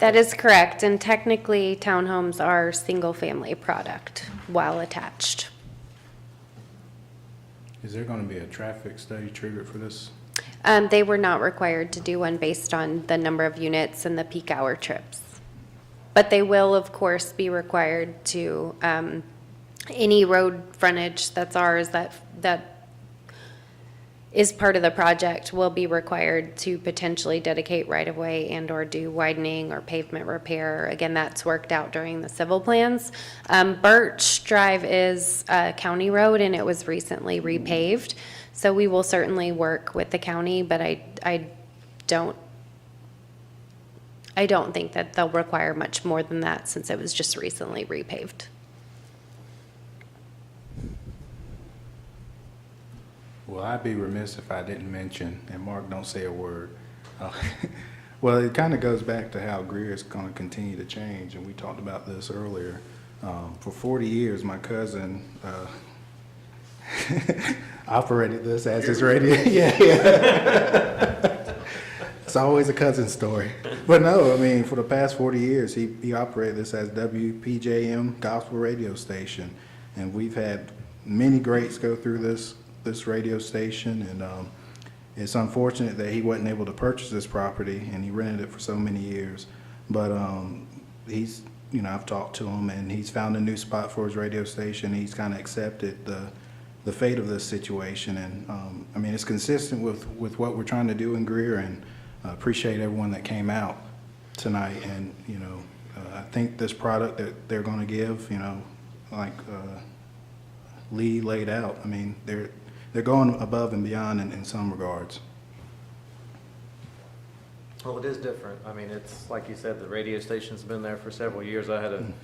That is correct, and technically, townhomes are single-family product while attached. Is there going to be a traffic study triggered for this? They were not required to do one based on the number of units and the peak hour trips. But they will, of course, be required to, any road frontage that's ours that is part of the project will be required to potentially dedicate right-of-way and or do widening or pavement repair. Again, that's worked out during the civil plans. Birch Drive is a county road and it was recently repaved. So we will certainly work with the county, but I don't think that they'll require much more than that since it was just recently repaved. Well, I'd be remiss if I didn't mention, and Mark, don't say a word. Well, it kind of goes back to how Greer is going to continue to change, and we talked about this earlier. For 40 years, my cousin operated this as his radio. Yeah. It's always a cousin story. But no, I mean, for the past 40 years, he operated this as WPJM gospel radio station. And we've had many greats go through this radio station. And it's unfortunate that he wasn't able to purchase this property, and he rented it for so many years. But he's, you know, I've talked to him, and he's found a new spot for his radio station. He's kind of accepted the fate of this situation. And I mean, it's consistent with what we're trying to do in Greer, and appreciate everyone that came out tonight. And, you know, I think this product that they're going to give, you know, like Lee laid out, I mean, they're going above and beyond in some regards. Well, it is different. I mean, it's like you said, the radio station's been there for several years. I had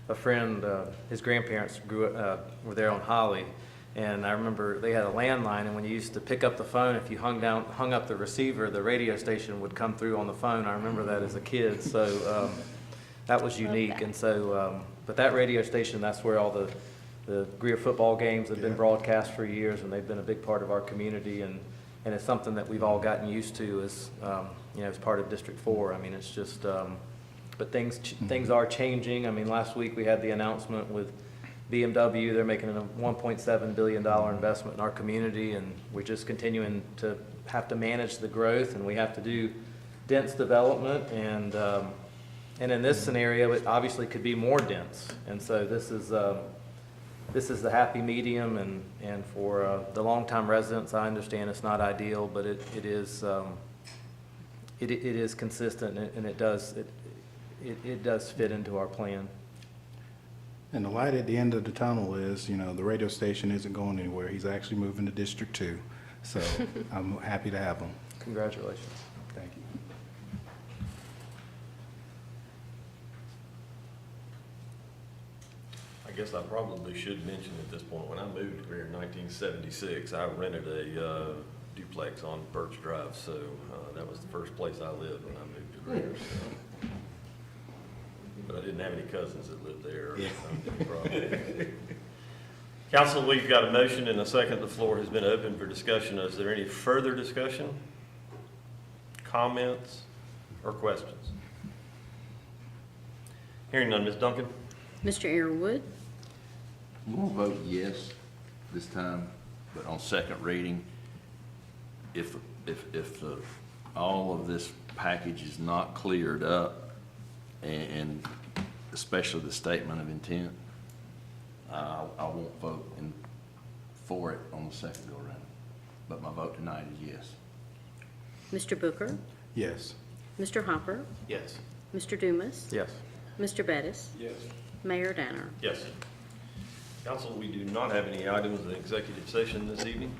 a friend, his grandparents were there on Holly, and I remember they had a landline, and when you used to pick up the phone, if you hung up the receiver, the radio station would come through on the phone. I remember that as a kid, so that was unique. And so, but that radio station, that's where all the Greer football games have been broadcast for years, and they've been a big part of our community, and it's something that we've all gotten used to as, you know, as part of District 4. I mean, it's just, but things are changing. I mean, last week we had the announcement with BMW. They're making a $1.7 billion investment in our community, and we're just continuing to have to manage the growth, and we have to do dense development, and in this scenario, it obviously could be more dense. And so this is the happy medium, and for the longtime residents, I understand it's not ideal, but it is consistent, and it does fit into our plan. And the light at the end of the tunnel is, you know, the radio station isn't going anywhere. He's actually moving to District 2. So I'm happy to have him. Congratulations. Thank you. I guess I probably should mention at this point, when I moved to Greer in 1976, I rented a duplex on Birch Drive, so that was the first place I lived when I moved to Greer. So. But I didn't have any cousins that lived there. Yeah. Council, we've got a motion and a second. The floor has been open for discussion. Is there any further discussion, comments, or questions? Hearing none, Ms. Duncan? Mr. Airwood? I'm going to vote yes this time, but on second reading, if all of this package is not cleared up, and especially the statement of intent, I won't vote for it on the second go around. But my vote tonight is yes. Mr. Booker? Yes. Mr. Hopper? Yes. Mr. Dumas? Yes. Mr. Bettis? Yes. Mayor Danner? Yes. Council, we do not have any items in executive session this evening.